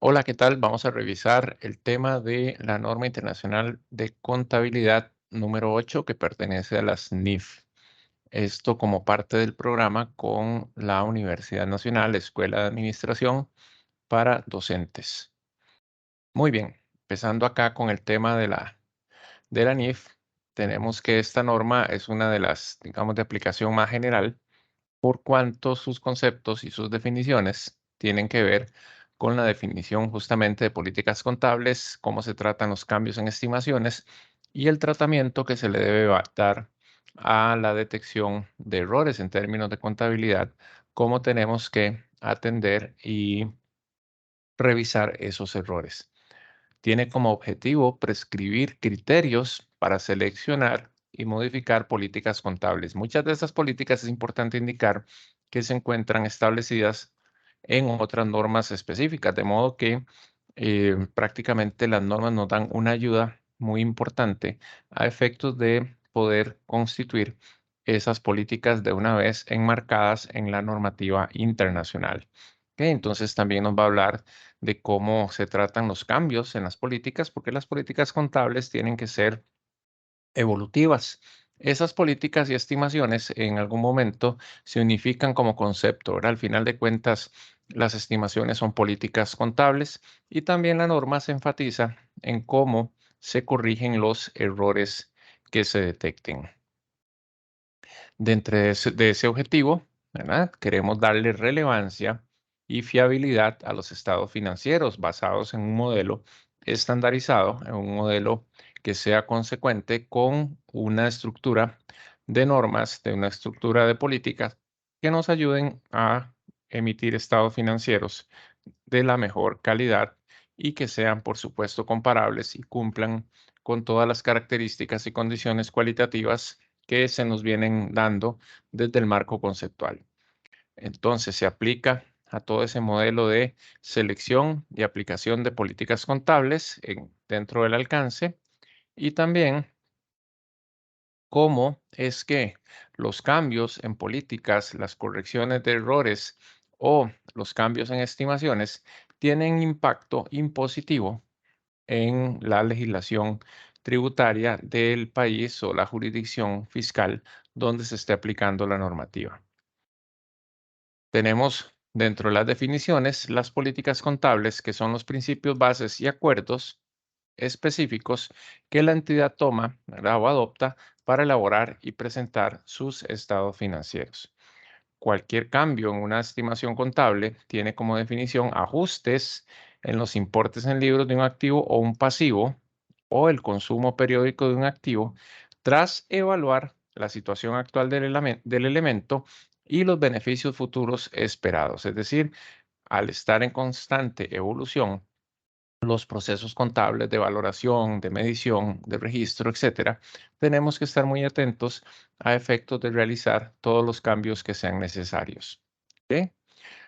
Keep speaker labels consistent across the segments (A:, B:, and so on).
A: Hola, ¿qué tal? Vamos a revisar el tema de la norma internacional de contabilidad número 8 que pertenece a las NIF. Esto como parte del programa con la Universidad Nacional Escuela de Administración para Docentes. Muy bien, empezando acá con el tema de la NIF, tenemos que esta norma es una de las, digamos, de aplicación más general por cuanto sus conceptos y sus definiciones tienen que ver con la definición justamente de políticas contables, cómo se tratan los cambios en estimaciones y el tratamiento que se le debe dar a la detección de errores en términos de contabilidad, cómo tenemos que atender y revisar esos errores. Tiene como objetivo prescribir criterios para seleccionar y modificar políticas contables. Muchas de estas políticas es importante indicar que se encuentran establecidas en otras normas específicas, de modo que prácticamente las normas nos dan una ayuda muy importante a efectos de poder constituir esas políticas de una vez enmarcadas en la normativa internacional. Ok, entonces también nos va a hablar de cómo se tratan los cambios en las políticas, porque las políticas contables tienen que ser evolutivas. Esas políticas y estimaciones en algún momento se unifican como concepto, ¿verdad? Al final de cuentas, las estimaciones son políticas contables y también la norma se enfatiza en cómo se corrigen los errores que se detecten. Dentro de ese objetivo, ¿verdad? Queremos darle relevancia y fiabilidad a los estados financieros basados en un modelo estandarizado, en un modelo que sea consecuente con una estructura de normas, de una estructura de políticas que nos ayuden a emitir estados financieros de la mejor calidad y que sean, por supuesto, comparables y cumplan con todas las características y condiciones cualitativas que se nos vienen dando desde el marco conceptual. Entonces, se aplica a todo ese modelo de selección y aplicación de políticas contables dentro del alcance y también cómo es que los cambios en políticas, las correcciones de errores o los cambios en estimaciones tienen impacto impositivo en la legislación tributaria del país o la jurisdicción fiscal donde se esté aplicando la normativa. Tenemos dentro de las definiciones las políticas contables, que son los principios, bases y acuerdos específicos que la entidad toma, ¿verdad? O adopta para elaborar y presentar sus estados financieros. Cualquier cambio en una estimación contable tiene como definición ajustes en los importes en libros de un activo o un pasivo o el consumo periódico de un activo tras evaluar la situación actual del elemento y los beneficios futuros esperados. Es decir, al estar en constante evolución, los procesos contables de valoración, de medición, de registro, etcétera, tenemos que estar muy atentos a efectos de realizar todos los cambios que sean necesarios. ¿Ok?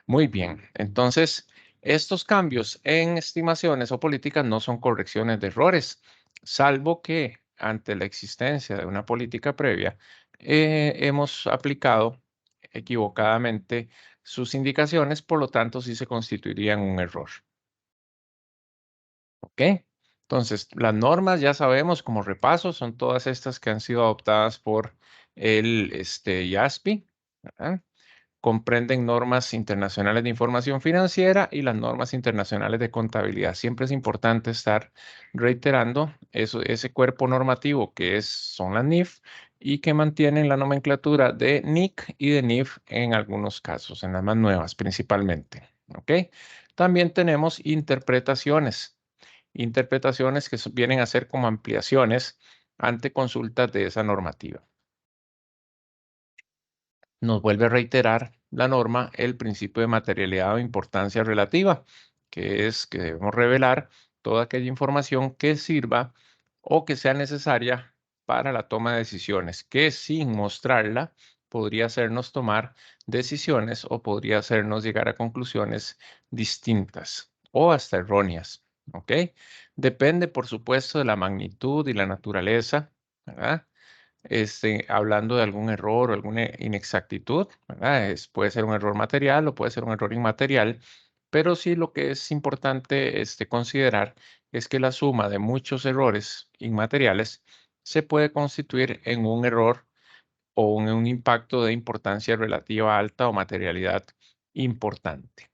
A: Muy bien. Entonces, estos cambios en estimaciones o políticas no son correcciones de errores, salvo que ante la existencia de una política previa, hemos aplicado equivocadamente sus indicaciones, por lo tanto, sí se constituirían un error. ¿Ok? Entonces, las normas ya sabemos como repaso, son todas estas que han sido adoptadas por el IASPI, ¿verdad? Comprenden normas internacionales de información financiera y las normas internacionales de contabilidad. Siempre es importante estar reiterando ese cuerpo normativo que son las NIF y que mantienen la nomenclatura de NIC y de NIF en algunos casos, en las más nuevas principalmente. ¿Ok? También tenemos interpretaciones que vienen a ser como ampliaciones ante consultas de esa normativa. Nos vuelve a reiterar la norma el principio de materialidad o importancia relativa, que es que debemos revelar toda aquella información que sirva o que sea necesaria para la toma de decisiones, que sin mostrarla podría hacernos tomar decisiones o podría hacernos llegar a conclusiones distintas o hasta erróneas. ¿Ok? Depende, por supuesto, de la magnitud y la naturaleza, ¿verdad? Hablando de algún error o alguna inexactitud, ¿verdad? Puede ser un error material o puede ser un error inmaterial pero sí lo que es importante considerar es que la suma de muchos errores inmateriales se puede constituir en un error o en un impacto de importancia relativa alta o materialidad importante.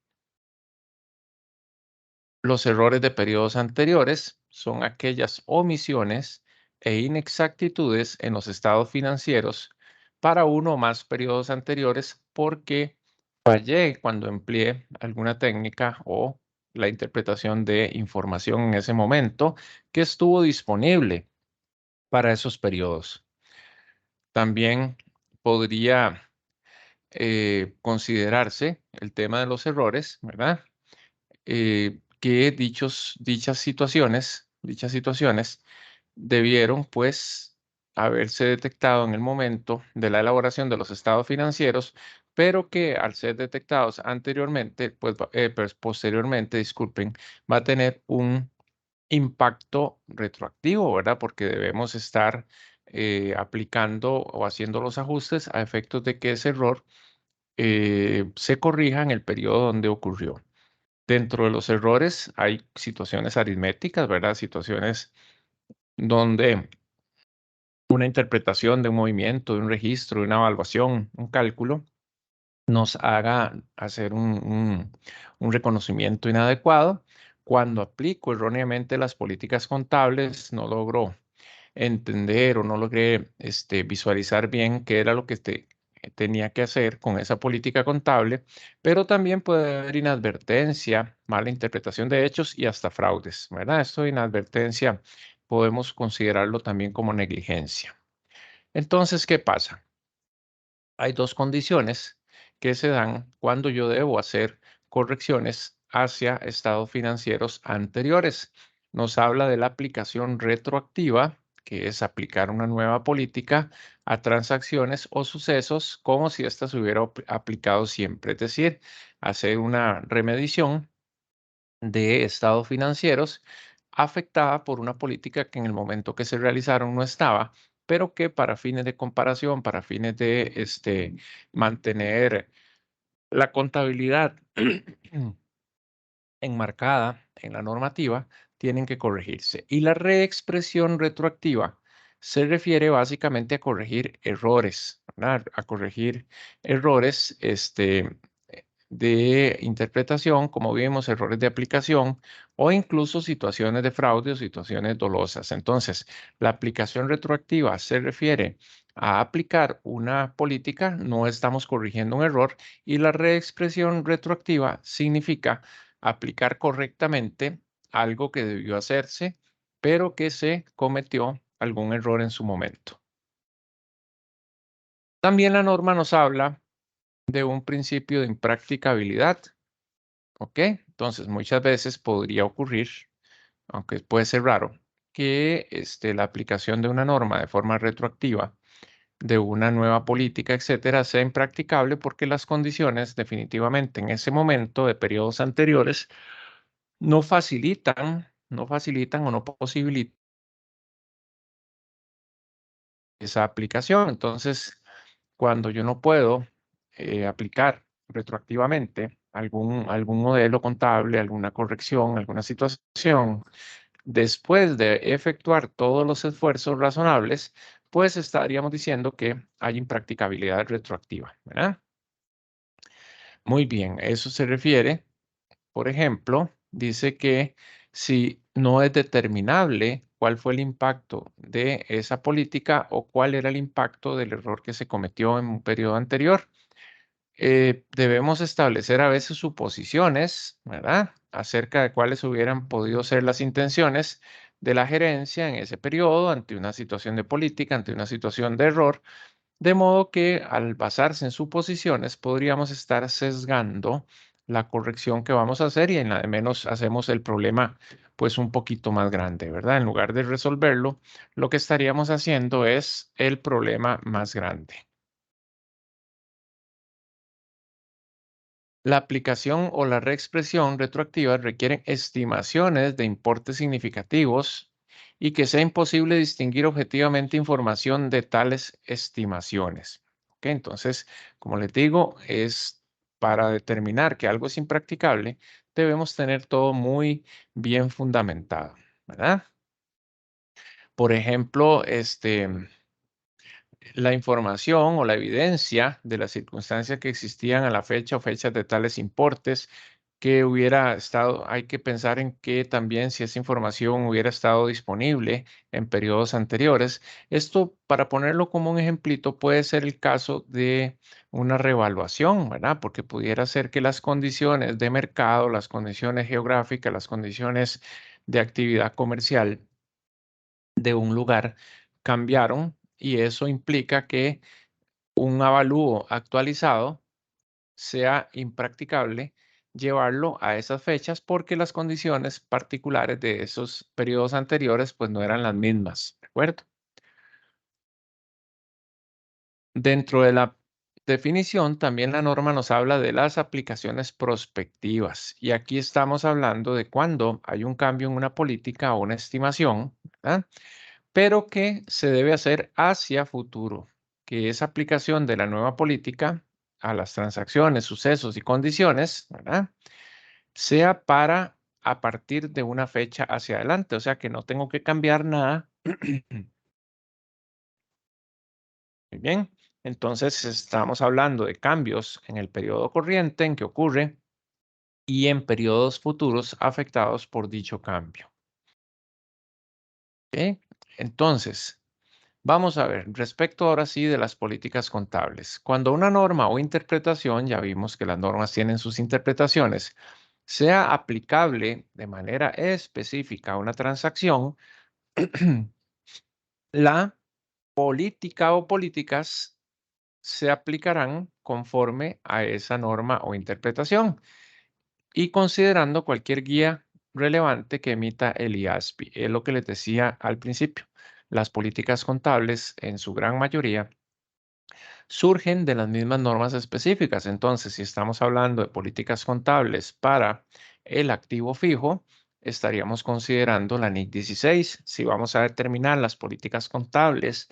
A: Los errores de periodos anteriores son aquellas omisiones e inexactitudes en los estados financieros para uno o más periodos anteriores porque fallé cuando empleé alguna técnica o la interpretación de información en ese momento que estuvo disponible para esos periodos. También podría considerarse el tema de los errores, ¿verdad? Que dichas situaciones debieron pues haberse detectado en el momento de la elaboración de los estados financieros, pero que al ser detectados anteriormente, pues posteriormente, disculpen, va a tener un impacto retroactivo, ¿verdad? Porque debemos estar aplicando o haciendo los ajustes a efectos de que ese error se corrija en el periodo donde ocurrió. Dentro de los errores hay situaciones aritméticas, ¿verdad? Situaciones donde una interpretación de un movimiento, de un registro, de una evaluación, un cálculo, nos haga hacer un reconocimiento inadecuado. Cuando aplico erróneamente las políticas contables, no logro entender o no logré visualizar bien qué era lo que tenía que hacer con esa política contable, pero también puede haber inadvertencia, mala interpretación de hechos y hasta fraudes, ¿verdad? Esto de inadvertencia podemos considerarlo también como negligencia. Entonces, ¿qué pasa? Hay dos condiciones que se dan cuando yo debo hacer correcciones hacia estados financieros anteriores. Nos habla de la aplicación retroactiva, que es aplicar una nueva política a transacciones o sucesos como si ésta se hubiera aplicado siempre. Es decir, hacer una remedición de estados financieros afectada por una política que en el momento que se realizaron no estaba, pero que para fines de comparación, para fines de mantener la contabilidad enmarcada en la normativa, tienen que corregirse. Y la reexpresión retroactiva se refiere básicamente a corregir errores, ¿verdad? A corregir errores de interpretación, como vimos, errores de aplicación o incluso situaciones de fraude o situaciones dolosas. Entonces, la aplicación retroactiva se refiere a aplicar una política, no estamos corrigiendo un error, y la reexpresión retroactiva significa aplicar correctamente algo que debió hacerse, pero que se cometió algún error en su momento. También la norma nos habla de un principio de impracticabilidad, ¿ok? Entonces, muchas veces podría ocurrir, aunque puede ser raro, que la aplicación de una norma de forma retroactiva, de una nueva política, etcétera, sea impracticable porque las condiciones definitivamente en ese momento de periodos anteriores no facilitan o no posibilitan esa aplicación. Entonces, cuando yo no puedo aplicar retroactivamente algún modelo contable, alguna corrección, alguna situación, después de efectuar todos los esfuerzos razonables, pues estaríamos diciendo que hay impracticabilidad retroactiva, ¿verdad? Muy bien, eso se refiere. Por ejemplo, dice que si no es determinable cuál fue el impacto de esa política o cuál era el impacto del error que se cometió en un periodo anterior, debemos establecer a veces suposiciones, ¿verdad? Acerca de cuáles hubieran podido ser las intenciones de la gerencia en ese periodo ante una situación de política, ante una situación de error, de modo que al basarse en suposiciones podríamos estar sesgando la corrección que vamos a hacer y en la de menos hacemos el problema pues un poquito más grande, ¿verdad? En lugar de resolverlo, lo que estaríamos haciendo es el problema más grande. La aplicación o la reexpresión retroactiva requieren estimaciones de importes significativos y que sea imposible distinguir objetivamente información de tales estimaciones. ¿Ok? Entonces, como les digo, es para determinar que algo es impracticable, debemos tener todo muy bien fundamentado, ¿verdad? Por ejemplo, la información o la evidencia de las circunstancias que existían a la fecha o fechas de tales importes que hubiera estado, hay que pensar en que también si esa información hubiera estado disponible en periodos anteriores. Esto, para ponerlo como un ejemplito, puede ser el caso de una revaluación, ¿verdad? Porque pudiera ser que las condiciones de mercado, las condiciones geográficas, las condiciones de actividad comercial de un lugar cambiaron y eso implica que un avalúo actualizado sea impracticable llevarlo a esas fechas porque las condiciones particulares de esos periodos anteriores pues no eran las mismas, ¿de acuerdo? Dentro de la definición también la norma nos habla de las aplicaciones prospectivas y aquí estamos hablando de cuando hay un cambio en una política o una estimación, ¿verdad? Pero que se debe hacer hacia futuro, que es aplicación de la nueva política a las transacciones, sucesos y condiciones, ¿verdad? Sea para a partir de una fecha hacia adelante, o sea que no tengo que cambiar nada. Muy bien, entonces estamos hablando de cambios en el periodo corriente en que ocurre y en periodos futuros afectados por dicho cambio. ¿Ok? Entonces, vamos a ver, respecto ahora sí de las políticas contables. Cuando una norma o interpretación, ya vimos que las normas tienen sus interpretaciones, sea aplicable de manera específica a una transacción, la política o políticas se aplicarán conforme a esa norma o interpretación y considerando cualquier guía relevante que emita el IASB. Es lo que les decía al principio. Las políticas contables, en su gran mayoría, surgen de las mismas normas específicas. Entonces, si estamos hablando de políticas contables para el activo fijo, estaríamos considerando la NIC 16. Si vamos a determinar las políticas contables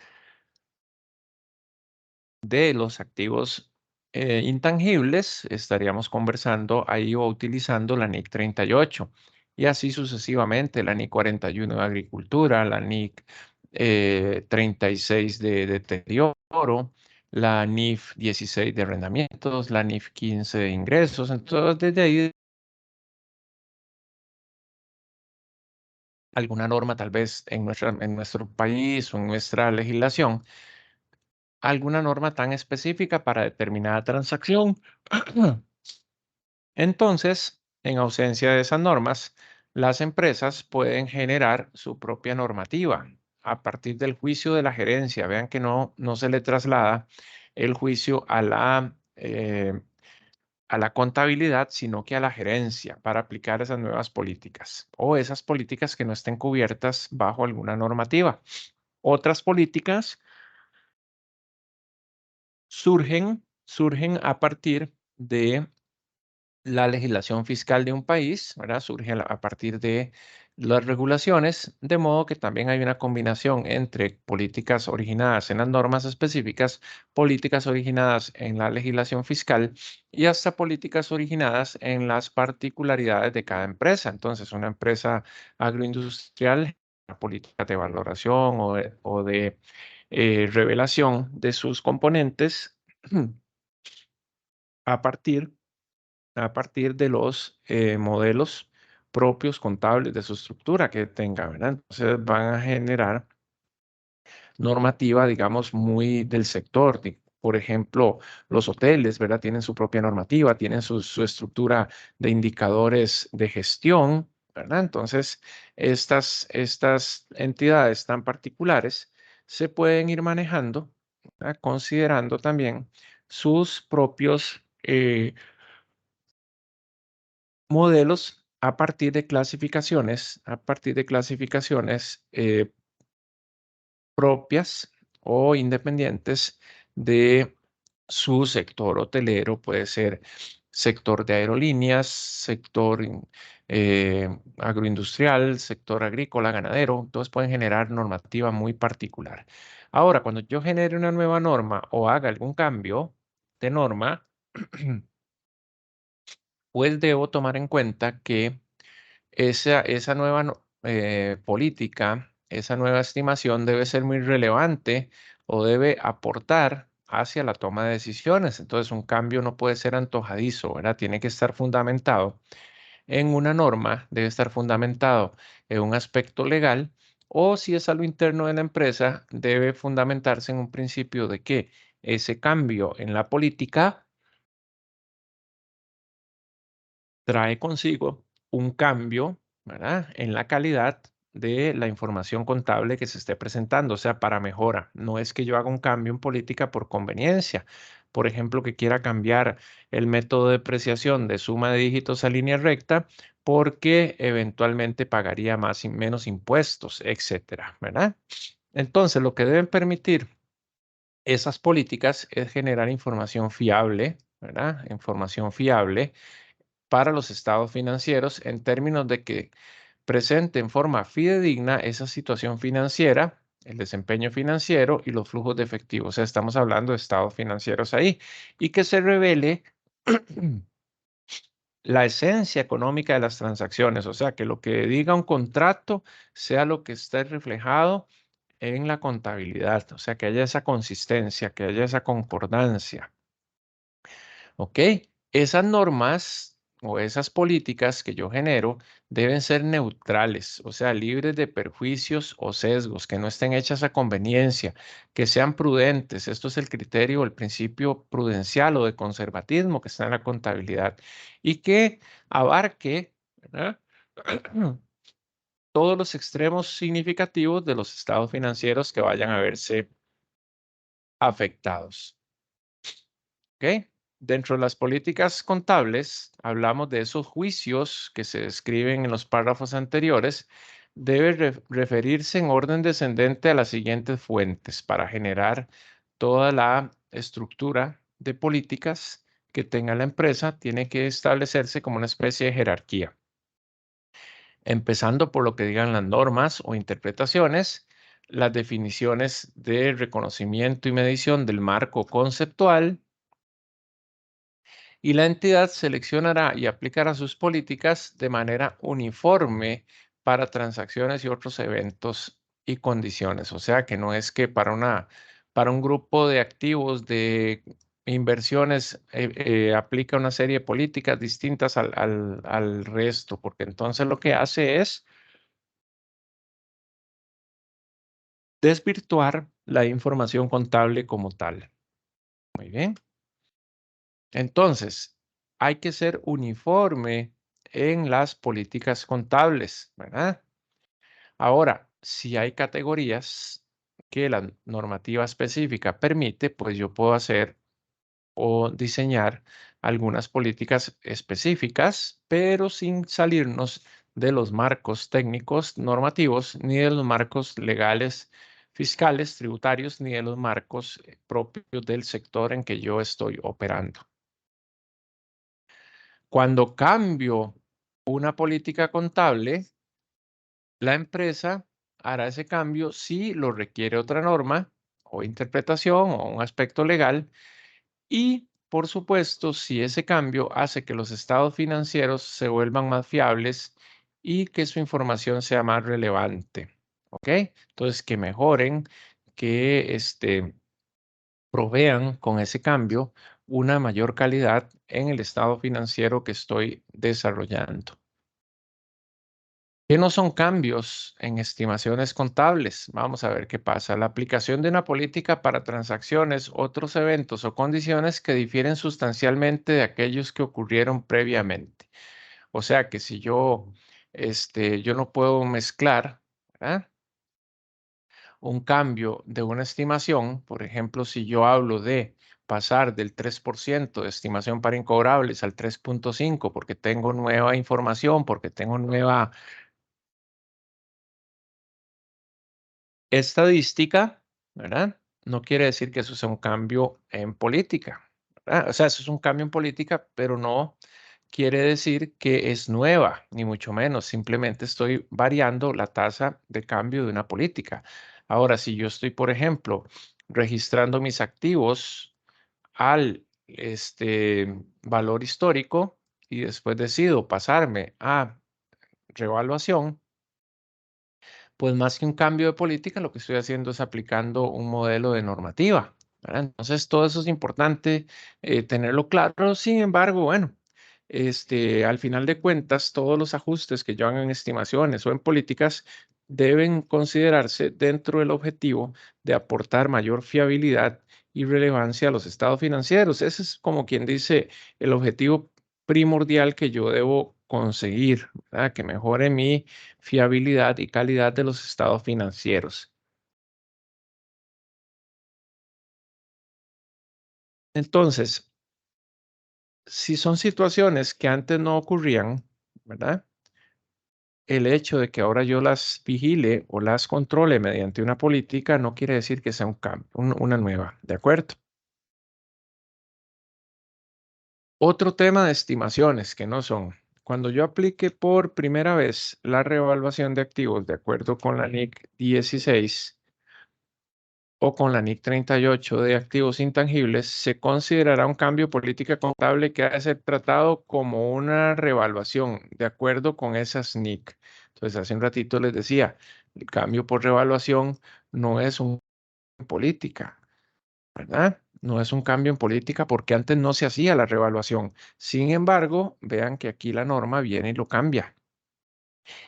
A: de los activos intangibles, estaríamos conversando ahí o utilizando la NIC 38 y así sucesivamente, la NIC 41 de agricultura, la NIC 36 de deterioro, la NIF 16 de arrendamientos, la NIF 15 de ingresos. Entonces, desde ahí, alguna norma tal vez en nuestro país o en nuestra legislación, alguna norma tan específica para determinada transacción. Entonces, en ausencia de esas normas, las empresas pueden generar su propia normativa a partir del juicio de la gerencia. Vean que no se le traslada el juicio a la contabilidad, sino que a la gerencia para aplicar esas nuevas políticas o esas políticas que no estén cubiertas bajo alguna normativa. Otras políticas surgen a partir de la legislación fiscal de un país, ¿verdad? Surge a partir de las regulaciones, de modo que también hay una combinación entre políticas originadas en las normas específicas, políticas originadas en la legislación fiscal y hasta políticas originadas en las particularidades de cada empresa. Entonces, una empresa agroindustrial, una política de valoración o de revelación de sus componentes a partir de los modelos propios contables de su estructura que tenga, ¿verdad? Entonces van a generar normativa, digamos, muy del sector. Por ejemplo, los hoteles, ¿verdad? Tienen su propia normativa, tienen su estructura de indicadores de gestión, ¿verdad? Entonces, estas entidades tan particulares se pueden ir manejando, ¿verdad? Considerando también sus propios modelos a partir de clasificaciones propias o independientes de su sector hotelero, puede ser sector de aerolíneas, sector agroindustrial, sector agrícola, ganadero, entonces pueden generar normativa muy particular. Ahora, cuando yo genere una nueva norma o haga algún cambio de norma, pues debo tomar en cuenta que esa nueva política, esa nueva estimación debe ser muy relevante o debe aportar hacia la toma de decisiones. Entonces, un cambio no puede ser antojadizo, ¿verdad? Tiene que estar fundamentado en una norma, debe estar fundamentado en un aspecto legal, o si es algo interno de la empresa, debe fundamentarse en un principio de que ese cambio en la política trae consigo un cambio, ¿verdad? En la calidad de la información contable que se esté presentando, o sea, para mejora. No es que yo haga un cambio en política por conveniencia. Por ejemplo, que quiera cambiar el método de depreciación de suma de dígitos a línea recta porque eventualmente pagaría más y menos impuestos, etcétera, ¿verdad? Entonces, lo que deben permitir esas políticas es generar información fiable, ¿verdad? Información fiable para los estados financieros en términos de que presente en forma fidedigna esa situación financiera, el desempeño financiero y los flujos de efectivo. O sea, estamos hablando de estados financieros ahí y que se revele la esencia económica de las transacciones. O sea, que lo que diga un contrato sea lo que esté reflejado en la contabilidad. O sea, que haya esa consistencia, que haya esa concordancia. ¿Ok? Esas normas o esas políticas que yo genero deben ser neutrales, o sea, libres de perjuicios o sesgos, que no estén hechas a conveniencia, que sean prudentes. Esto es el criterio, el principio prudencial o de conservatismo que está en la contabilidad y que abarque, ¿verdad? Todos los extremos significativos de los estados financieros que vayan a verse afectados. ¿Ok? Dentro de las políticas contables, hablamos de esos juicios que se describen en los párrafos anteriores. Debe referirse en orden descendente a las siguientes fuentes para generar toda la estructura de políticas que tenga la empresa. Tiene que establecerse como una especie de jerarquía, empezando por lo que digan las normas o interpretaciones, las definiciones de reconocimiento y medición del marco conceptual, y la entidad seleccionará y aplicará sus políticas de manera uniforme para transacciones y otros eventos y condiciones. O sea que no es que para un grupo de activos de inversiones aplica una serie de políticas distintas al resto, porque entonces lo que hace es desvirtuar la información contable como tal. Muy bien. Entonces, hay que ser uniforme en las políticas contables, ¿verdad? Ahora, si hay categorías que la normativa específica permite, pues yo puedo hacer o diseñar algunas políticas específicas, pero sin salirnos de los marcos técnicos normativos, ni de los marcos legales, fiscales, tributarios, ni de los marcos propios del sector en que yo estoy operando. Cuando cambio una política contable, la empresa hará ese cambio si lo requiere otra norma o interpretación o un aspecto legal y, por supuesto, si ese cambio hace que los estados financieros se vuelvan más fiables y que su información sea más relevante. ¿Ok? Entonces, que mejoren, que provean con ese cambio una mayor calidad en el estado financiero que estoy desarrollando. ¿Qué no son cambios en estimaciones contables? Vamos a ver qué pasa. La aplicación de una política para transacciones, otros eventos o condiciones que difieren sustancialmente de aquellos que ocurrieron previamente. O sea que si yo no puedo mezclar, ¿verdad?, un cambio de una estimación, por ejemplo, si yo hablo de pasar del 3% de estimación para incobrables al 3,5 porque tengo nueva información, porque tengo nueva estadística, ¿verdad? No quiere decir que eso sea un cambio en política, ¿verdad? O sea, eso es un cambio en política, pero no quiere decir que es nueva, ni mucho menos. Simplemente estoy variando la tasa de cambio de una política. Ahora, si yo estoy, por ejemplo, registrando mis activos al valor histórico, y después decido pasarme a revaluación, pues más que un cambio de política, lo que estoy haciendo es aplicando un modelo de normativa, ¿verdad? Entonces, todo eso es importante tenerlo claro. Sin embargo, bueno, al final de cuentas, todos los ajustes que llevan en estimaciones o en políticas deben considerarse dentro del objetivo de aportar mayor fiabilidad y relevancia a los estados financieros. Ese es como quien dice el objetivo primordial que yo debo conseguir, ¿verdad? Que mejore mi fiabilidad y calidad de los estados financieros. Entonces, si son situaciones que antes no ocurrían, ¿verdad? El hecho de que ahora yo las vigile o las controle mediante una política no quiere decir que sea un cambio, una nueva, ¿de acuerdo? Otro tema de estimaciones que no son. Cuando yo aplique por primera vez la reevaluación de activos de acuerdo con la NIC 16, o con la NIC 38 de activos intangibles, se considerará un cambio de política contable que ha de ser tratado como una revaluación de acuerdo con esas NIC. Entonces, hace un ratito les decía, el cambio por revaluación no es un cambio en política, ¿verdad? No es un cambio en política porque antes no se hacía la revaluación. Sin embargo, vean que aquí la norma viene y lo cambia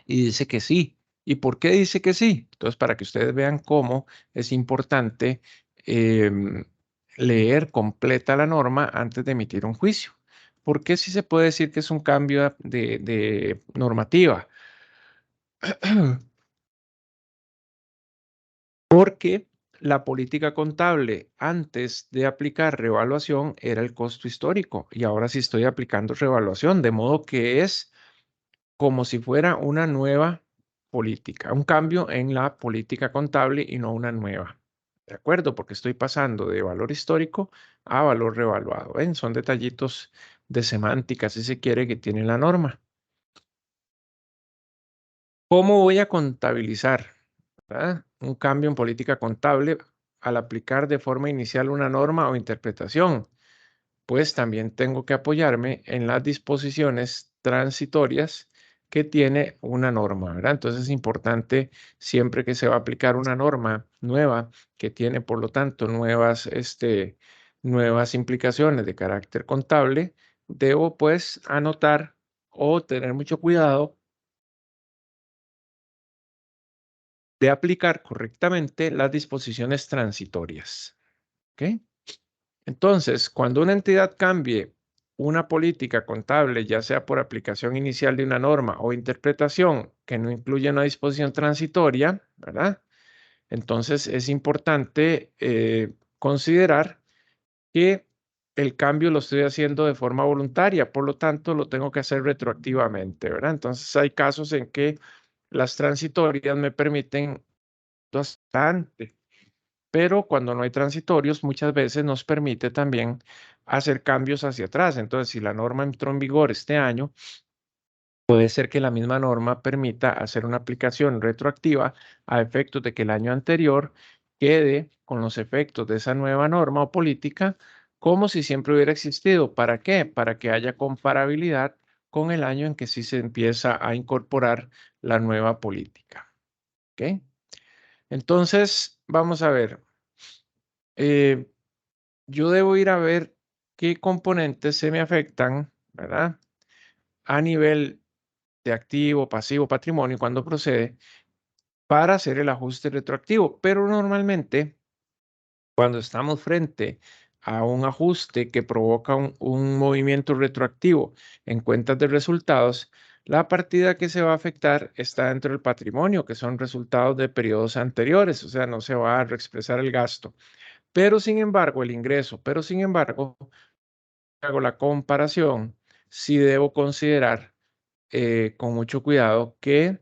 A: y dice que sí. ¿Y por qué dice que sí? Entonces, para que ustedes vean cómo es importante em, leer completa la norma antes de emitir un juicio. ¿Por qué sí se puede decir que es un cambio de normativa? Porque la política contable antes de aplicar revaluación era el costo histórico y ahora sí estoy aplicando revaluación, de modo que es como si fuera una nueva política, un cambio en la política contable y no una nueva. ¿De acuerdo? Porque estoy pasando de valor histórico a valor revaluado. ¿Ven? Son detallitos de semántica, si se quiere, que tiene la norma. ¿Cómo voy a contabilizar, ¿verdad? Un cambio en política contable al aplicar de forma inicial una norma o interpretación? Pues también tengo que apoyarme en las disposiciones transitorias que tiene una norma, ¿verdad? Entonces es importante siempre que se va a aplicar una norma nueva que tiene, por lo tanto, nuevas implicaciones de carácter contable, debo pues anotar o tener mucho cuidado de aplicar correctamente las disposiciones transitorias, ¿ok? Entonces, cuando una entidad cambie una política contable, ya sea por aplicación inicial de una norma o interpretación que no incluye una disposición transitoria, ¿verdad? Entonces es importante considerar que el cambio lo estoy haciendo de forma voluntaria, por lo tanto lo tengo que hacer retroactivamente, ¿verdad? Entonces hay casos en que las transitorias me permiten bastante, pero cuando no hay transitorios, muchas veces nos permite también hacer cambios hacia atrás. Entonces, si la norma entró en vigor este año, puede ser que la misma norma permita hacer una aplicación retroactiva a efectos de que el año anterior quede con los efectos de esa nueva norma o política como si siempre hubiera existido. ¿Para qué? Para que haya comparabilidad con el año en que sí se empieza a incorporar la nueva política. ¿Ok? Entonces, vamos a ver. eh, yo debo ir a ver qué componentes se me afectan, ¿verdad? A nivel de activo, pasivo, patrimonio, cuando procede, para hacer el ajuste retroactivo. Pero normalmente, cuando estamos frente a un ajuste que provoca un movimiento retroactivo en cuentas de resultados, la partida que se va a afectar está dentro del patrimonio, que son resultados de periodos anteriores, o sea, no se va a reexpresar el gasto. Pero sin embargo, el ingreso, pero sin embargo, hago la comparación, sí debo considerar con mucho cuidado que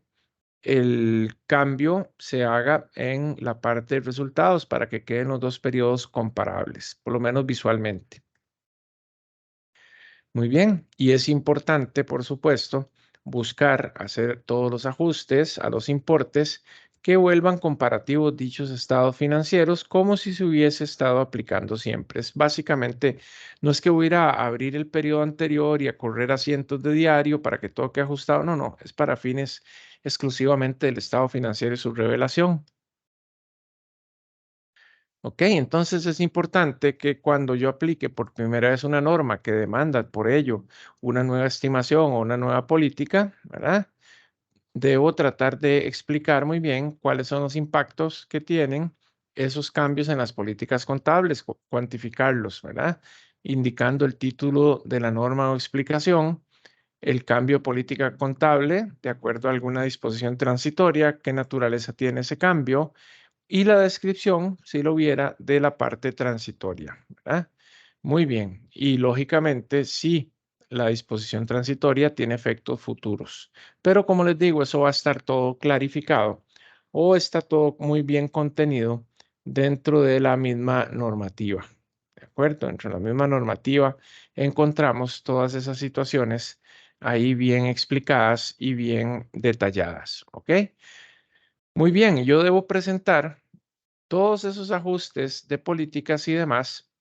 A: el cambio se haga en la parte de resultados para que queden los dos periodos comparables, por lo menos visualmente. Muy bien, y es importante, por supuesto, buscar hacer todos los ajustes a los importes que vuelvan comparativos dichos estados financieros como si se hubiese estado aplicando siempre. Es básicamente, no es que voy a ir a abrir el periodo anterior y a correr a cientos de diario para que todo quede ajustado. No, no, es para fines exclusivamente del estado financiero y su revelación. Ok, entonces es importante que cuando yo aplique por primera vez una norma que demanda por ello una nueva estimación o una nueva política, ¿verdad? Debo tratar de explicar muy bien cuáles son los impactos que tienen esos cambios en las políticas contables, cuantificarlos, ¿verdad? Indicando el título de la norma o explicación, el cambio de política contable, de acuerdo a alguna disposición transitoria, qué naturaleza tiene ese cambio, y la descripción, si lo hubiera, de la parte transitoria, ¿verdad? Muy bien. Y lógicamente, sí, la disposición transitoria tiene efectos futuros. Pero como les digo, eso va a estar todo clarificado o está todo muy bien contenido dentro de la misma normativa. ¿De acuerdo? Dentro de la misma normativa encontramos todas esas situaciones ahí bien explicadas y bien detalladas. ¿Ok? Muy bien, yo debo presentar todos esos ajustes de políticas y demás,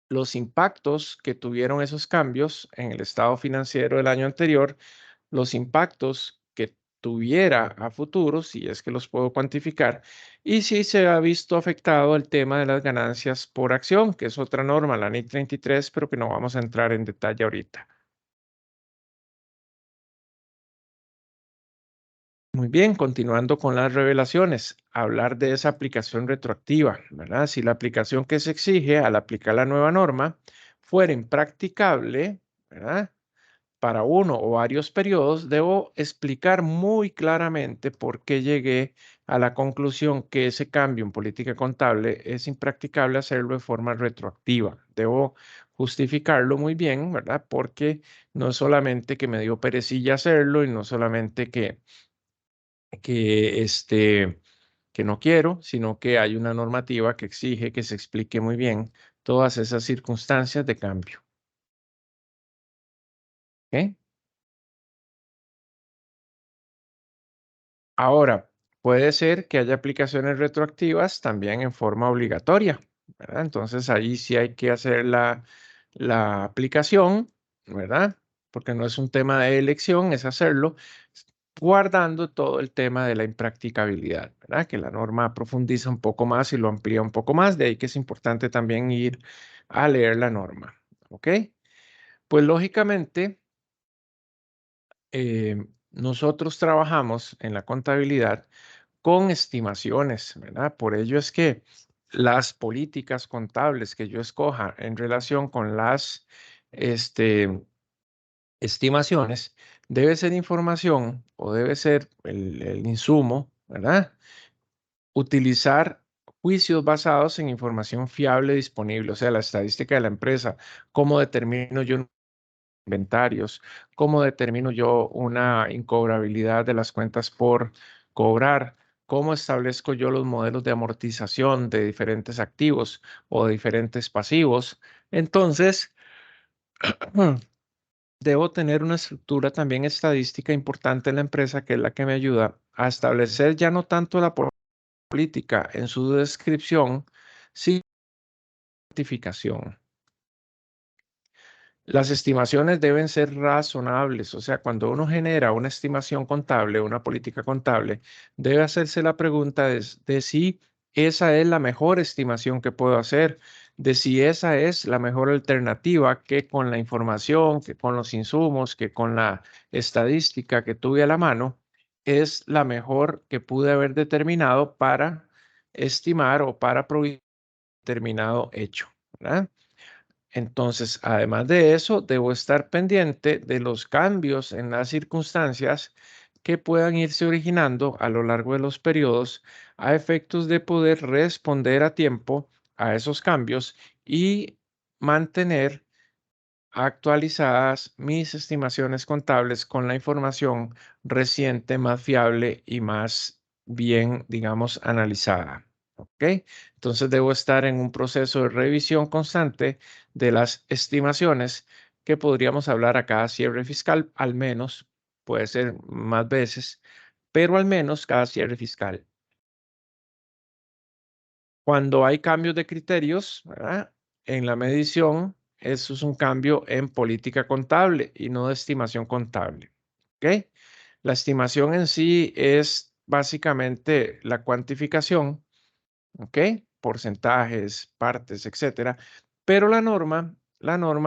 A: los impactos que tuvieron esos cambios en el estado financiero del año anterior, los impactos que tuviera a futuro, si es que los puedo cuantificar, y si se ha visto afectado el tema de las ganancias por acción, que es otra norma, la NIC 33, pero que no vamos a entrar en detalle ahorita. Muy bien, continuando con las revelaciones, hablar de esa aplicación retroactiva, ¿verdad? Si la aplicación que se exige al aplicar la nueva norma fuera impracticable, ¿verdad? Para uno o varios periodos, debo explicar muy claramente por qué llegué a la conclusión que ese cambio en política contable es impracticable hacerlo de forma retroactiva. Debo justificarlo muy bien, ¿verdad? Porque no es solamente que me dio perecilla hacerlo y no solamente que no quiero, sino que hay una normativa que exige que se explique muy bien todas esas circunstancias de cambio. ¿Ok? Ahora, puede ser que haya aplicaciones retroactivas también en forma obligatoria, ¿verdad? Entonces ahí sí hay que hacer la aplicación, ¿verdad? Porque no es un tema de elección, es hacerlo guardando todo el tema de la impracticabilidad, ¿verdad? Que la norma profundiza un poco más y lo amplía un poco más, de ahí que es importante también ir a leer la norma, ¿ok? Pues lógicamente, nosotros trabajamos en la contabilidad con estimaciones, ¿verdad? Por ello es que las políticas contables que yo escoja en relación con las este, estimaciones debe ser información o debe ser el insumo, ¿verdad? Utilizar juicios basados en información fiable disponible, o sea, la estadística de la empresa, cómo determino yo inventarios, cómo determino yo una incobrabilidad de las cuentas por cobrar, cómo establezco yo los modelos de amortización de diferentes activos o de diferentes pasivos. Entonces, debo tener una estructura también estadística importante en la empresa que es la que me ayuda a establecer ya no tanto la política en su descripción, sino la certificación. Las estimaciones deben ser razonables, o sea, cuando uno genera una estimación contable, una política contable, debe hacerse la pregunta de si esa es la mejor estimación que puedo hacer, de si esa es la mejor alternativa que con la información, que con los insumos, que con la estadística que tuve a la mano, es la mejor que pude haber determinado para estimar o para proveer determinado hecho, ¿verdad? Entonces, además de eso, debo estar pendiente de los cambios en las circunstancias que puedan irse originando a lo largo de los periodos a efectos de poder responder a tiempo a esos cambios y mantener actualizadas mis estimaciones contables con la información reciente, más fiable y más bien, digamos, analizada. ¿Ok? Entonces debo estar en un proceso de revisión constante de las estimaciones que podríamos hablar a cada cierre fiscal, al menos, puede ser más veces, pero al menos cada cierre fiscal. Cuando hay cambios de criterios, ¿verdad? En la medición, eso es un cambio en política contable y no de estimación contable. ¿Ok? La estimación en sí es básicamente la cuantificación, ¿ok? Porcentajes, partes, etcétera. Pero la norma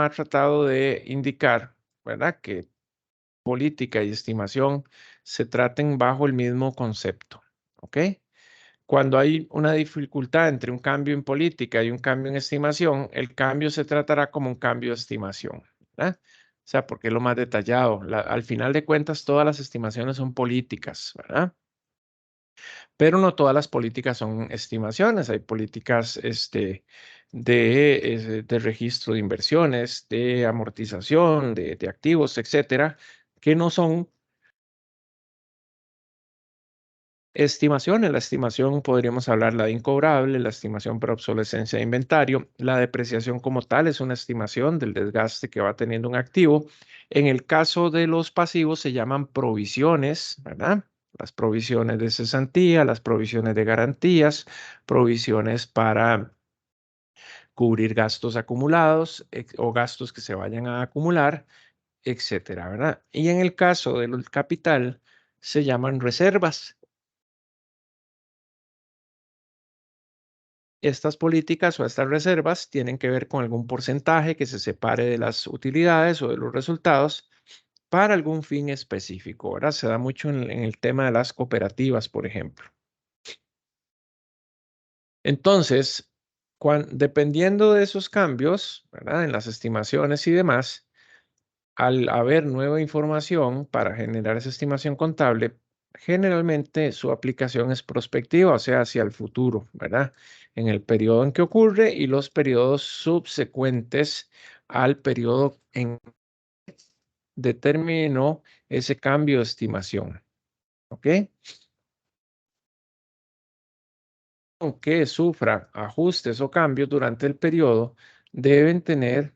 A: ha tratado de indicar, ¿verdad? Que política y estimación se traten bajo el mismo concepto, ¿ok? Cuando hay una dificultad entre un cambio en política y un cambio en estimación, el cambio se tratará como un cambio de estimación, ¿verdad? O sea, porque es lo más detallado. Al final de cuentas, todas las estimaciones son políticas, ¿verdad? Pero no todas las políticas son estimaciones. Hay políticas de registro de inversiones, de amortización, de activos, etcétera, que no son estimaciones. La estimación podríamos hablar de incobrable, la estimación por obsolescencia de inventario. La depreciación como tal es una estimación del desgaste que va teniendo un activo. En el caso de los pasivos se llaman provisiones, ¿verdad? Las provisiones de cesantía, las provisiones de garantías, provisiones para cubrir gastos acumulados o gastos que se vayan a acumular, etcétera, ¿verdad? Y en el caso del capital se llaman reservas. Estas políticas o estas reservas tienen que ver con algún porcentaje que se separe de las utilidades o de los resultados para algún fin específico. Ahora se da mucho en el tema de las cooperativas, por ejemplo. Entonces, dependiendo de esos cambios, ¿verdad? En las estimaciones y demás, al haber nueva información para generar esa estimación contable, generalmente su aplicación es prospectiva, o sea, hacia el futuro, ¿verdad? En el periodo en que ocurre y los periodos subsecuentes al periodo en que determinó ese cambio de estimación, ¿ok? Aunque sufra ajustes o cambios durante el periodo, deben tener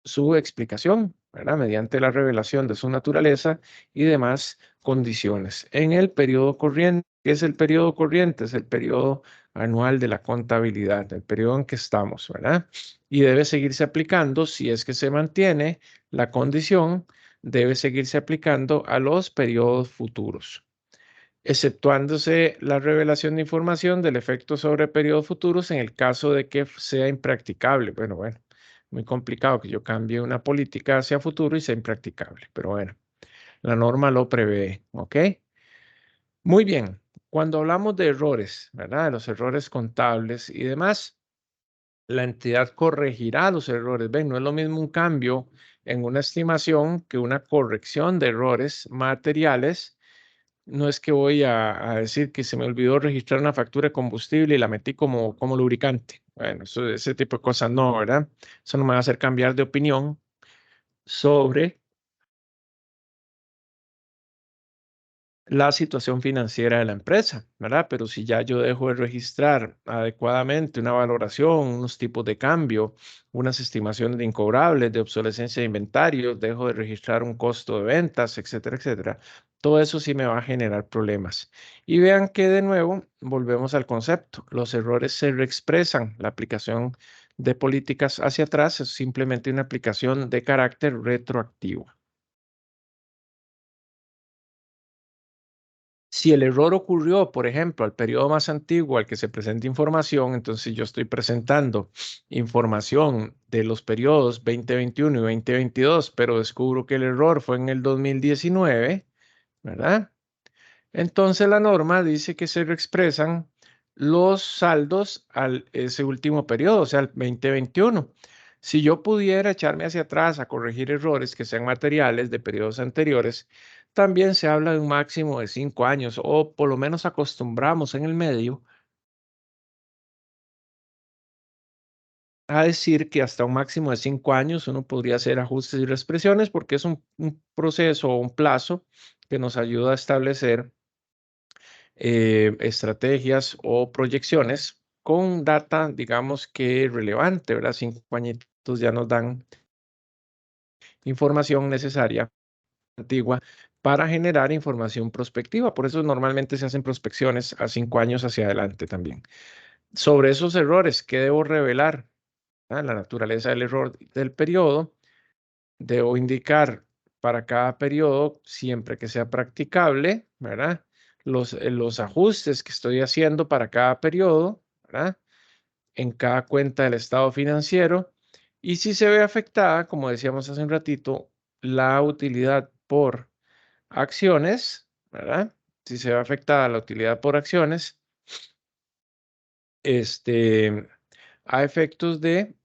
A: su explicación, ¿verdad? Mediante la revelación de su naturaleza y demás condiciones. En el periodo corriente, ¿qué es el periodo corriente? Es el periodo anual de la contabilidad, el periodo en que estamos, ¿verdad? Y debe seguirse aplicando si es que se mantiene la condición, debe seguirse aplicando a los periodos futuros, exceptuándose la revelación de información del efecto sobre periodos futuros en el caso de que sea impracticable. Bueno, muy complicado que yo cambie una política hacia futuro y sea impracticable, pero bueno, la norma lo prevé, ¿ok? Muy bien, cuando hablamos de errores, ¿verdad? De los errores contables y demás, la entidad corregirá los errores. Ven, no es lo mismo un cambio en una estimación que una corrección de errores materiales. No es que voy a decir que se me olvidó registrar una factura de combustible y la metí como lubricante. Bueno, ese tipo de cosas no, ¿verdad? Eso no me va a hacer cambiar de opinión sobre la situación financiera de la empresa, ¿verdad? Pero si ya yo dejo de registrar adecuadamente una valoración, unos tipos de cambio, unas estimaciones de incobrables, de obsolescencia de inventarios, dejo de registrar un costo de ventas, etcétera, etcétera, todo eso sí me va a generar problemas. Y vean que de nuevo volvemos al concepto, los errores se reexpresan, la aplicación de políticas hacia atrás es simplemente una aplicación de carácter retroactivo. Si el error ocurrió, por ejemplo, al periodo más antiguo al que se presenta información, entonces yo estoy presentando información de los periodos 2021 y 2022, pero descubro que el error fue en el 2019, ¿verdad? Entonces la norma dice que se reexpresan los saldos al ese último periodo, o sea, el 2021. Si yo pudiera echarme hacia atrás a corregir errores que sean materiales de periodos anteriores, también se habla de un máximo de 5 años, o por lo menos acostumbramos en el medio a decir que hasta un máximo de 5 años uno podría hacer ajustes y reexpresiones porque es un proceso o un plazo que nos ayuda a establecer estrategias o proyecciones con data, digamos que relevante, ¿verdad? 5 añitos ya nos dan información necesaria, antigua, para generar información prospectiva. Por eso normalmente se hacen prospecciones a 5 años hacia adelante también. Sobre esos errores, ¿qué debo revelar? La naturaleza del error del periodo. Debo indicar para cada periodo, siempre que sea practicable, ¿verdad? Los ajustes que estoy haciendo para cada periodo, ¿verdad? En cada cuenta del estado financiero. Y si se ve afectada, como decíamos hace un ratito, la utilidad por acciones, ¿verdad? Si se ve afectada la utilidad por acciones, a efectos de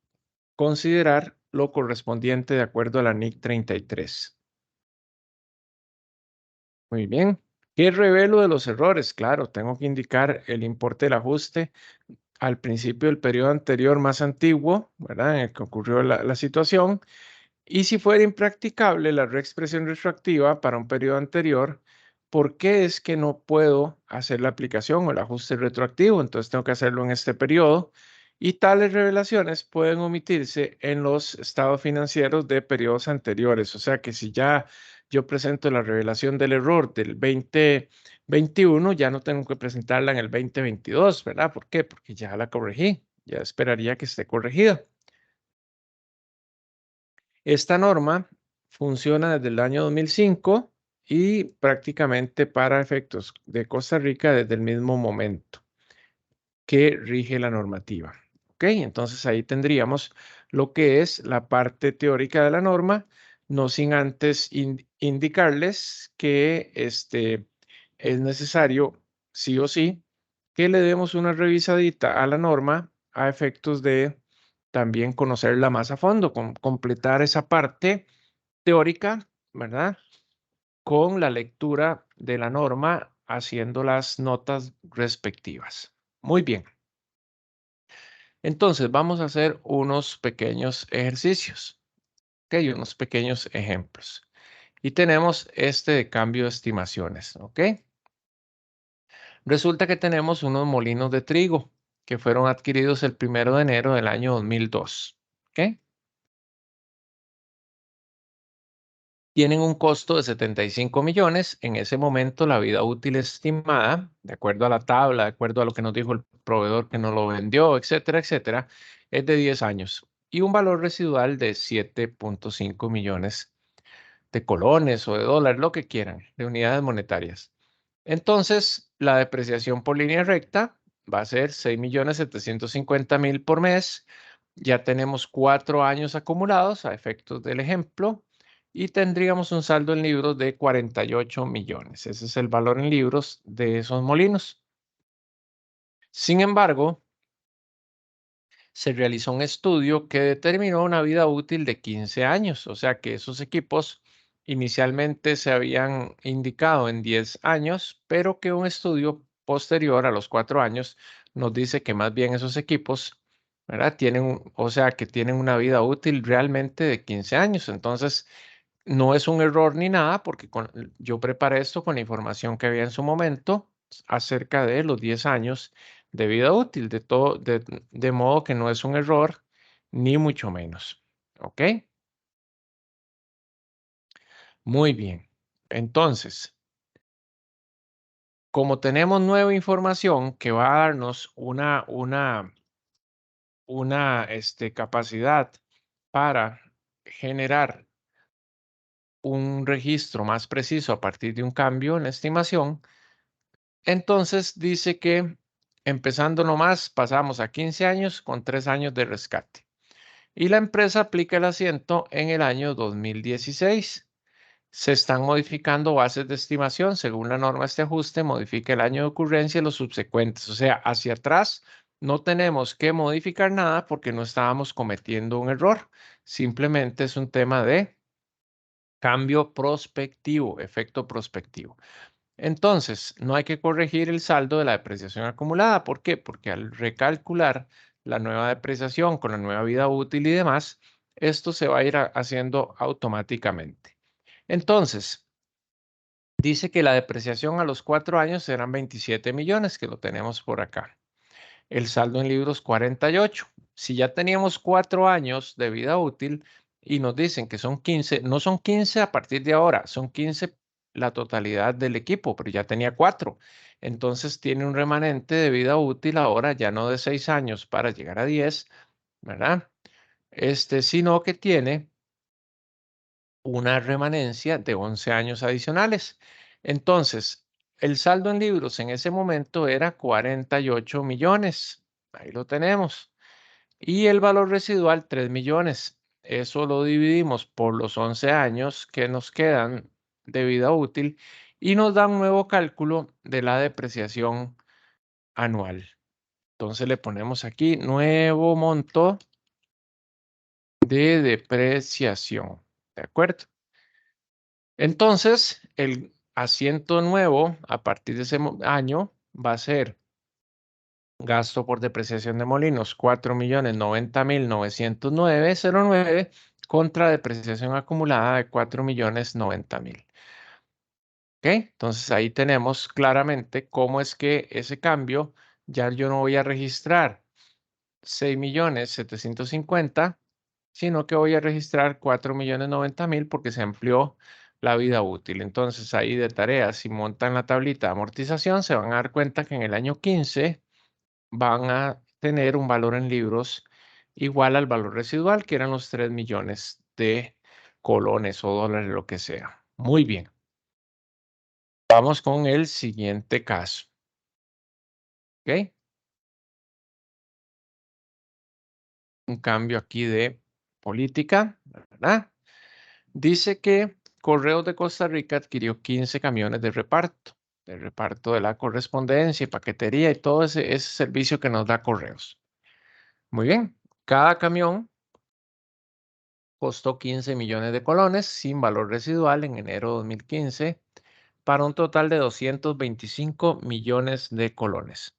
A: considerar lo correspondiente de acuerdo a la NIC 33. Muy bien. ¿Qué revelo de los errores? Claro, tengo que indicar el importe del ajuste al principio del periodo anterior más antiguo, ¿verdad? En el que ocurrió la situación. Y si fuera impracticable la reexpresión retroactiva para un periodo anterior, ¿por qué es que no puedo hacer la aplicación o el ajuste retroactivo? Entonces tengo que hacerlo en este periodo. Y tales revelaciones pueden omitirse en los estados financieros de periodos anteriores. O sea que si ya yo presento la revelación del error del 2021, ya no tengo que presentarla en el 2022, ¿verdad? ¿Por qué? Porque ya la corregí. Ya esperaría que esté corregida. Esta norma funciona desde el año 2005 y prácticamente para efectos de Costa Rica desde el mismo momento que rige la normativa. ¿Ok? Entonces ahí tendríamos lo que es la parte teórica de la norma, no sin antes indicarles que es necesario, sí o sí, que le demos una revisadita a la norma a efectos de también conocerla más a fondo, completar esa parte teórica, ¿verdad? Con la lectura de la norma, haciendo las notas respectivas. Muy bien. Entonces, vamos a hacer unos pequeños ejercicios, ¿ok? Unos pequeños ejemplos. Y tenemos este de cambio de estimaciones, ¿ok? Resulta que tenemos unos molinos de trigo que fueron adquiridos el 1 de enero del año 2002, ¿ok? Tienen un costo de 75 millones. En ese momento, la vida útil estimada, de acuerdo a la tabla, de acuerdo a lo que nos dijo el proveedor que nos lo vendió, etcétera, etcétera, es de 10 años. Y un valor residual de 7.5 millones de colones o de dólares, lo que quieran, de unidades monetarias. Entonces, la depreciación por línea recta va a ser 6.750.000 por mes. Ya tenemos 4 años acumulados a efectos del ejemplo y tendríamos un saldo en libros de 48 millones. Ese es el valor en libros de esos molinos. Sin embargo, se realizó un estudio que determinó una vida útil de 15 años, o sea que esos equipos inicialmente se habían indicado en 10 años, pero que un estudio posterior a los 4 años nos dice que más bien esos equipos, ¿verdad? O sea que tienen una vida útil realmente de 15 años. Entonces, no es un error ni nada, porque yo preparé esto con la información que había en su momento acerca de los 10 años de vida útil, de modo que no es un error, ni mucho menos. ¿Ok? Muy bien. Entonces, como tenemos nueva información que va a darnos una capacidad para generar un registro más preciso a partir de un cambio en la estimación, entonces dice que empezando nomás pasamos a 15 años con 3 años de rescate. Y la empresa aplica el asiento en el año 2016. Se están modificando bases de estimación. Según la norma, este ajuste modifica el año de ocurrencia y los subsecuentes. O sea, hacia atrás no tenemos que modificar nada porque no estábamos cometiendo un error. Simplemente es un tema de cambio prospectivo, efecto prospectivo. Entonces, no hay que corregir el saldo de la depreciación acumulada. ¿Por qué? Porque al recalcular la nueva depreciación con la nueva vida útil y demás, esto se va a ir haciendo automáticamente. Entonces, dice que la depreciación a los 4 años serán 27 millones, que lo tenemos por acá. El saldo en libros 48. Si ya teníamos 4 años de vida útil y nos dicen que son 15, no son 15 a partir de ahora, son 15 la totalidad del equipo, pero ya tenía 4. Entonces tiene un remanente de vida útil ahora ya no de 6 años para llegar a 10, ¿verdad? Sino que tiene una remanencia de 11 años adicionales. Entonces, el saldo en libros en ese momento era 48 millones. Ahí lo tenemos. Y el valor residual, 3 millones. Eso lo dividimos por los 11 años que nos quedan de vida útil y nos da un nuevo cálculo de la depreciación anual. Entonces le ponemos aquí nuevo monto de depreciación. ¿De acuerdo? Entonces, el asiento nuevo a partir de ese año va a ser gasto por depreciación de molinos, 4.090.909,09 contra depreciación acumulada de 4.090.000. ¿Ok? Entonces ahí tenemos claramente cómo es que ese cambio ya yo no voy a registrar 6.750.000, sino que voy a registrar 4.090.000 porque se amplió la vida útil. Entonces ahí de tareas, si montan la tablita de amortización, se van a dar cuenta que en el año 15 van a tener un valor en libros igual al valor residual, que eran los 3 millones de colones o dólares, lo que sea. Muy bien. Vamos con el siguiente caso. ¿Ok? Un cambio aquí de política, ¿verdad? Dice que Correos de Costa Rica adquirió 15 camiones de reparto de la correspondencia y paquetería y todo ese servicio que nos da Correos. Muy bien. Cada camión costó 15 millones de colones sin valor residual en enero de 2015 para un total de 225 millones de colones.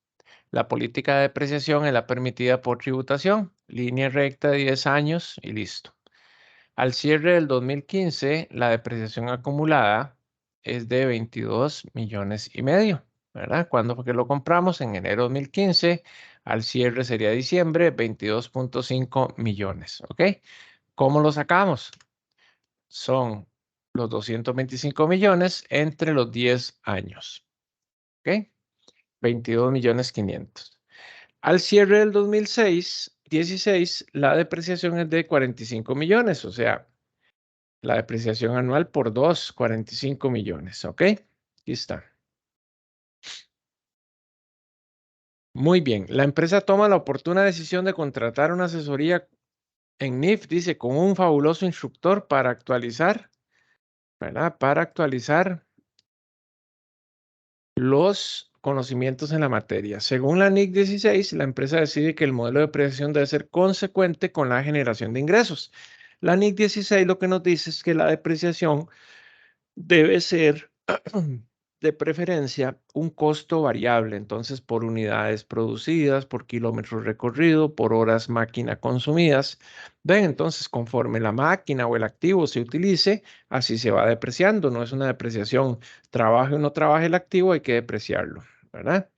A: La política de depreciación es la permitida por tributación, línea recta de 10 años y listo. Al cierre del 2015, la depreciación acumulada es de 22 millones y medio, ¿verdad? ¿Cuándo fue que lo compramos? En enero de 2015. Al cierre sería diciembre, 22.5 millones, ¿ok? ¿Cómo lo sacamos? Son los 225 millones entre los 10 años, ¿ok? 22.500.000. Al cierre del 2016, la depreciación es de 45 millones, o sea, la depreciación anual por 2, 45 millones, ¿ok? Aquí está. Muy bien, la empresa toma la oportuna decisión de contratar una asesoría en NIF, dice, con un fabuloso instructor para actualizar, ¿verdad? Para actualizar los conocimientos en la materia. Según la NIC 16, la empresa decide que el modelo de depreciación debe ser consecuente con la generación de ingresos. La NIC 16 lo que nos dice es que la depreciación debe ser de preferencia un costo variable, entonces por unidades producidas, por kilómetros recorridos, por horas máquina consumidas. Ven, entonces conforme la máquina o el activo se utilice, así se va depreciando, no es una depreciación, trabaje o no trabaje el activo, hay que depreciarlo, ¿verdad?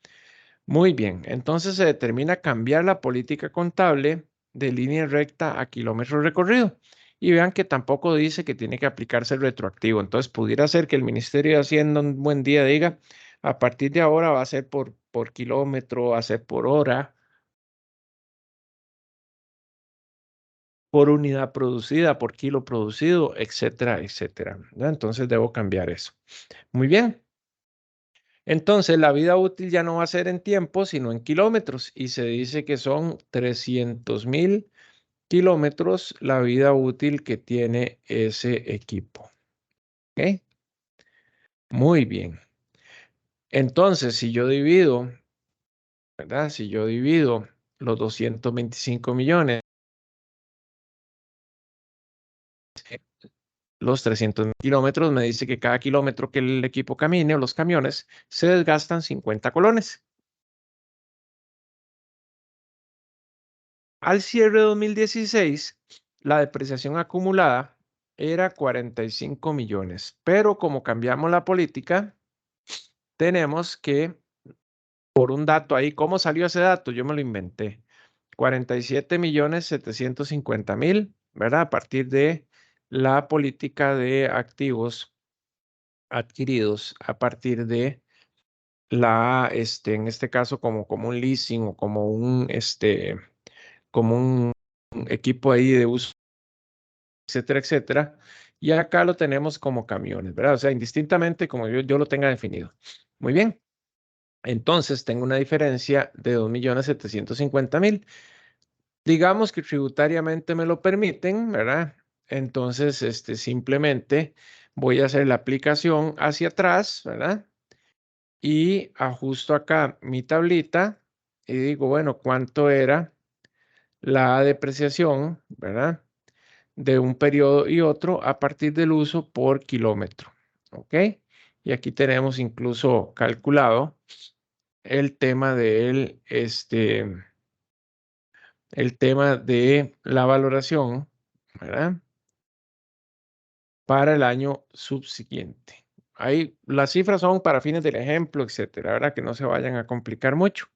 A: Muy bien, entonces se determina cambiar la política contable de línea recta a kilómetros recorridos. Y vean que tampoco dice que tiene que aplicarse el retroactivo. Entonces pudiera ser que el Ministerio de Hacienda un buen día diga, a partir de ahora va a ser por kilómetro, va a ser por hora, por unidad producida, por kilo producido, etcétera, etcétera, ¿verdad? Entonces debo cambiar eso. Muy bien. Entonces, la vida útil ya no va a ser en tiempo, sino en kilómetros. Y se dice que son 300.000 kilómetros la vida útil que tiene ese equipo. ¿Ok? Muy bien. Entonces, si yo divido, ¿verdad? Si yo divido los 225 millones, los 300 kilómetros, me dice que cada kilómetro que el equipo camine o los camiones se desgastan 50 colones. Al cierre de 2016, la depreciación acumulada era 45 millones, pero como cambiamos la política, tenemos que, por un dato ahí, ¿cómo salió ese dato? Yo me lo inventé. 47.750.000, ¿verdad? A partir de la política de activos adquiridos a partir de la, en este caso, como un leasing o como un equipo ahí de uso, etcétera, etcétera. Y acá lo tenemos como camiones, ¿verdad? O sea, indistintamente como yo lo tenga definido. Muy bien. Entonces, tengo una diferencia de 2.750.000. Digamos que tributariamente me lo permiten, ¿verdad? Entonces, simplemente voy a hacer la aplicación hacia atrás, ¿verdad? Y ajusto acá mi tablita y digo, bueno, ¿cuánto era la depreciación, ¿verdad? De un periodo y otro a partir del uso por kilómetro, ¿ok? Y aquí tenemos incluso calculado el tema el tema de la valoración, ¿verdad? Para el año subsiguiente. Ahí las cifras son para fines del ejemplo, etcétera, ¿verdad? Que no se vayan a complicar mucho.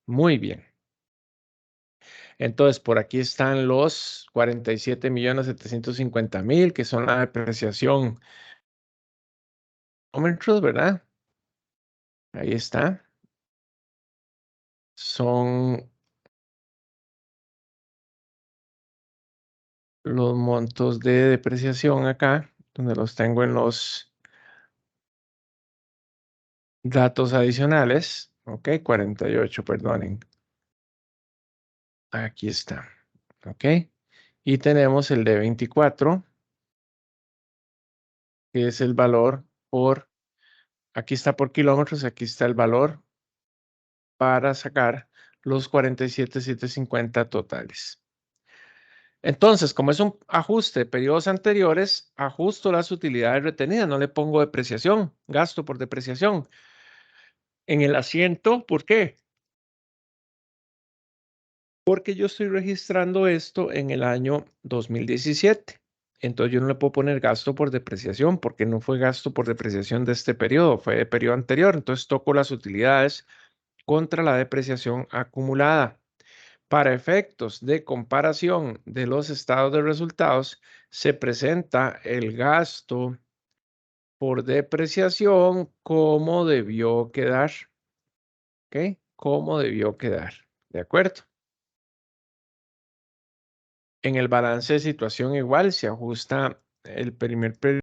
A: Muy bien. Entonces, por aquí están los 47.750.000, que son la depreciación, ¿verdad? Ahí está. Son los montos de depreciación acá, donde los tengo en los datos adicionales. Ok, 48, perdonen. Aquí está. Ok. Y tenemos el de 24, que es el valor aquí está por kilómetros, aquí está el valor para sacar los 47.750 totales. Entonces, como es un ajuste de periodos anteriores, ajusto las utilidades retenidas, no le pongo depreciación, gasto por depreciación. En el asiento, ¿por qué? Porque yo estoy registrando esto en el año 2017. Entonces yo no le puedo poner gasto por depreciación porque no fue gasto por depreciación de este periodo, fue de periodo anterior. Entonces toco las utilidades contra la depreciación acumulada. Para efectos de comparación de los estados de resultados, se presenta el gasto por depreciación como debió quedar. ¿Ok? Como debió quedar. ¿De acuerdo? En el balance de situación igual se ajusta el primer periodo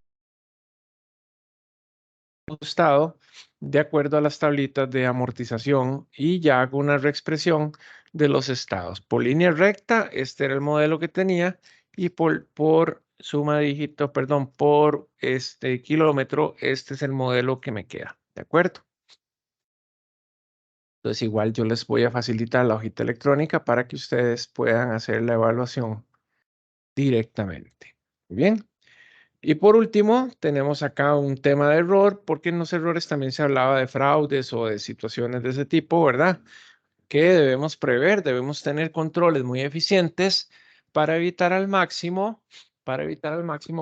A: ajustado de acuerdo a las tablitas de amortización y ya hago una reexpresión de los estados. Por línea recta, este era el modelo que tenía y por suma de dígito, perdón, por este kilómetro, este es el modelo que me queda. ¿De acuerdo? Entonces igual yo les voy a facilitar la hojita electrónica para que ustedes puedan hacer la evaluación directamente. Muy bien. Y por último, tenemos acá un tema de error, porque en los errores también se hablaba de fraudes o de situaciones de ese tipo, ¿verdad? Que debemos prever, debemos tener controles muy eficientes para evitar al máximo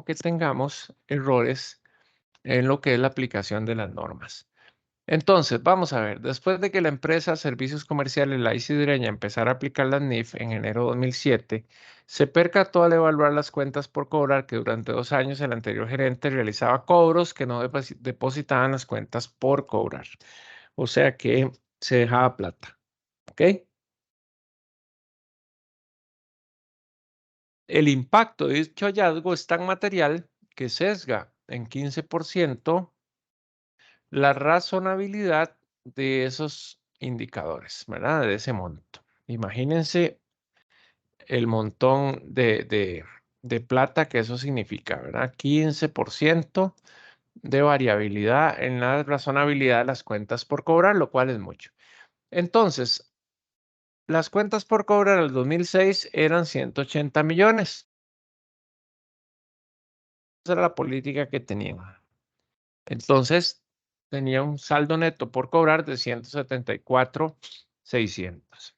A: que tengamos errores en lo que es la aplicación de las normas. Entonces, vamos a ver, después de que la empresa Servicios Comerciales La Isidreña empezara a aplicar las NIF en enero de 2007, se percató al evaluar las cuentas por cobrar que durante 2 años el anterior gerente realizaba cobros que no depositaban las cuentas por cobrar. O sea que se dejaba plata. ¿Ok? El impacto de dicho hallazgo es tan material que sesga en 15% la razonabilidad de esos indicadores, ¿verdad? De ese monto. Imagínense el montón de plata que eso significa, ¿verdad? 15% de variabilidad en la razonabilidad de las cuentas por cobrar, lo cual es mucho. Entonces, las cuentas por cobrar al 2006 eran 180 millones. Esa era la política que tenían. Entonces, tenía un saldo neto por cobrar de 174.600.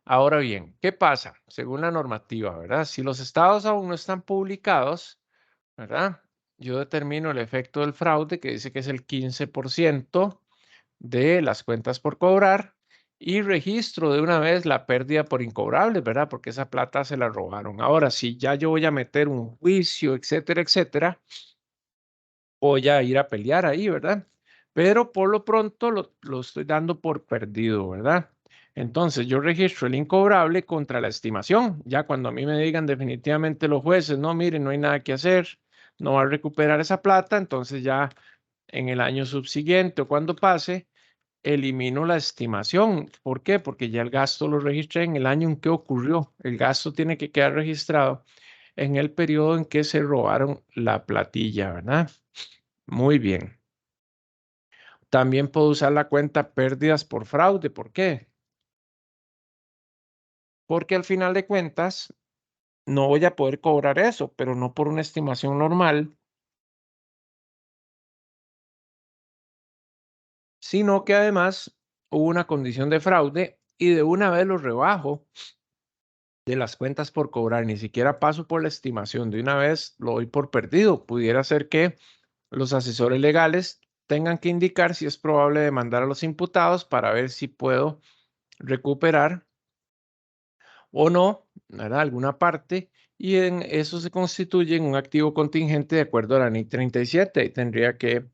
A: Ahora bien, ¿qué pasa? Según la normativa, ¿verdad? Si los estados aún no están publicados, ¿verdad? Yo determino el efecto del fraude, que dice que es el 15% de las cuentas por cobrar, y registro de una vez la pérdida por incobrables, ¿verdad? Porque esa plata se la robaron. Ahora, si ya yo voy a meter un juicio, etcétera, etcétera, voy a ir a pelear ahí, ¿verdad? Pero por lo pronto lo estoy dando por perdido, ¿verdad? Entonces yo registro el incobrable contra la estimación. Ya cuando a mí me digan definitivamente los jueces, no, miren, no hay nada que hacer, no va a recuperar esa plata, entonces ya en el año subsiguiente o cuando pase, elimino la estimación. ¿Por qué? Porque ya el gasto lo registré en el año en que ocurrió. El gasto tiene que quedar registrado en el periodo en que se robaron la platilla, ¿verdad? Muy bien. También puedo usar la cuenta pérdidas por fraude. ¿Por qué? Porque al final de cuentas no voy a poder cobrar eso, pero no por una estimación normal, sino que además hubo una condición de fraude y de una vez lo rebajo de las cuentas por cobrar. Ni siquiera paso por la estimación. De una vez lo doy por perdido. Pudiera ser que los asesores legales tengan que indicar si es probable demandar a los imputados para ver si puedo recuperar o no, ¿verdad? Alguna parte, y en eso se constituye en un activo contingente de acuerdo a la NIC 37. Y tendría que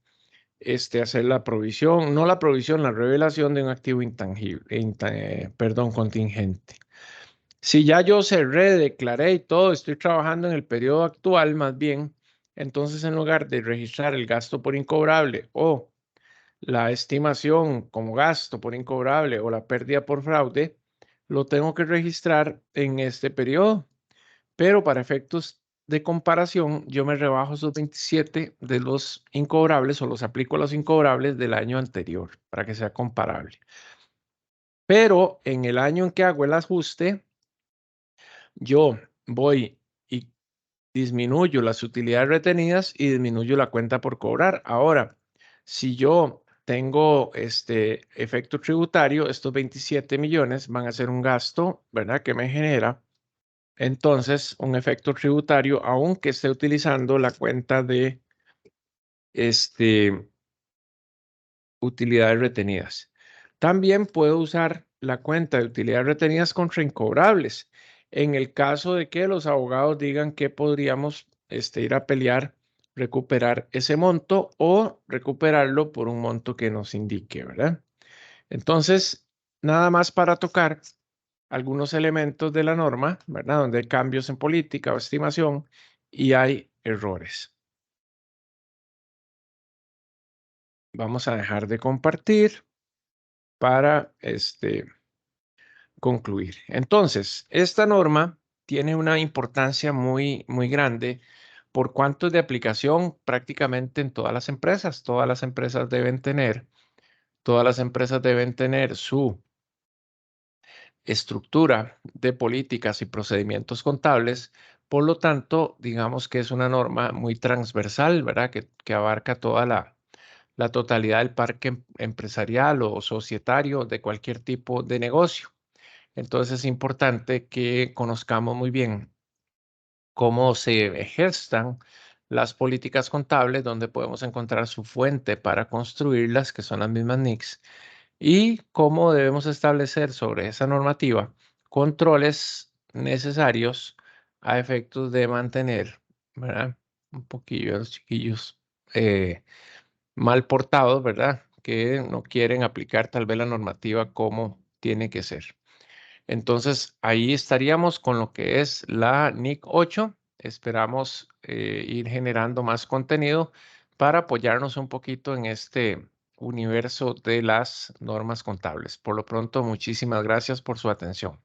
A: hacer la provisión, no la provisión, la revelación de un activo intangible, perdón, contingente. Si ya yo cerré, declaré y todo, estoy trabajando en el periodo actual más bien, entonces en lugar de registrar el gasto por incobrable o la estimación como gasto por incobrable o la pérdida por fraude, lo tengo que registrar en este periodo. Pero para efectos de comparación, yo me rebajo esos 27 de los incobrables o los aplico a los incobrables del año anterior para que sea comparable. Pero en el año en que hago el ajuste, yo voy y disminuyo las utilidades retenidas y disminuyo la cuenta por cobrar. Ahora, si yo tengo este efecto tributario, estos 27 millones van a ser un gasto, ¿verdad? Que me genera entonces un efecto tributario, aunque esté utilizando la cuenta de este, utilidades retenidas. También puedo usar la cuenta de utilidades retenidas contra incobrables. En el caso de que los abogados digan que podríamos ir a pelear, recuperar ese monto o recuperarlo por un monto que nos indique, ¿verdad? Entonces, nada más para tocar algunos elementos de la norma, ¿verdad? Donde hay cambios en política o estimación y hay errores. Vamos a dejar de compartir para concluir. Entonces, esta norma tiene una importancia muy, muy grande por cuanto es de aplicación prácticamente en todas las empresas. Todas las empresas deben tener su estructura de políticas y procedimientos contables. Por lo tanto, digamos que es una norma muy transversal, ¿verdad? Que abarca toda la totalidad del parque empresarial o societario de cualquier tipo de negocio. Entonces es importante que conozcamos muy bien cómo se gestan las políticas contables, donde podemos encontrar su fuente para construirlas, que son las mismas NICs, y cómo debemos establecer sobre esa normativa controles necesarios a efectos de mantener, ¿verdad? Un poquillo a los chiquillos mal portados, ¿verdad? Que no quieren aplicar tal vez la normativa como tiene que ser. Entonces, ahí estaríamos con lo que es la NIC 8. Esperamos ir generando más contenido para apoyarnos un poquito en este universo de las normas contables. Por lo pronto, muchísimas gracias por su atención.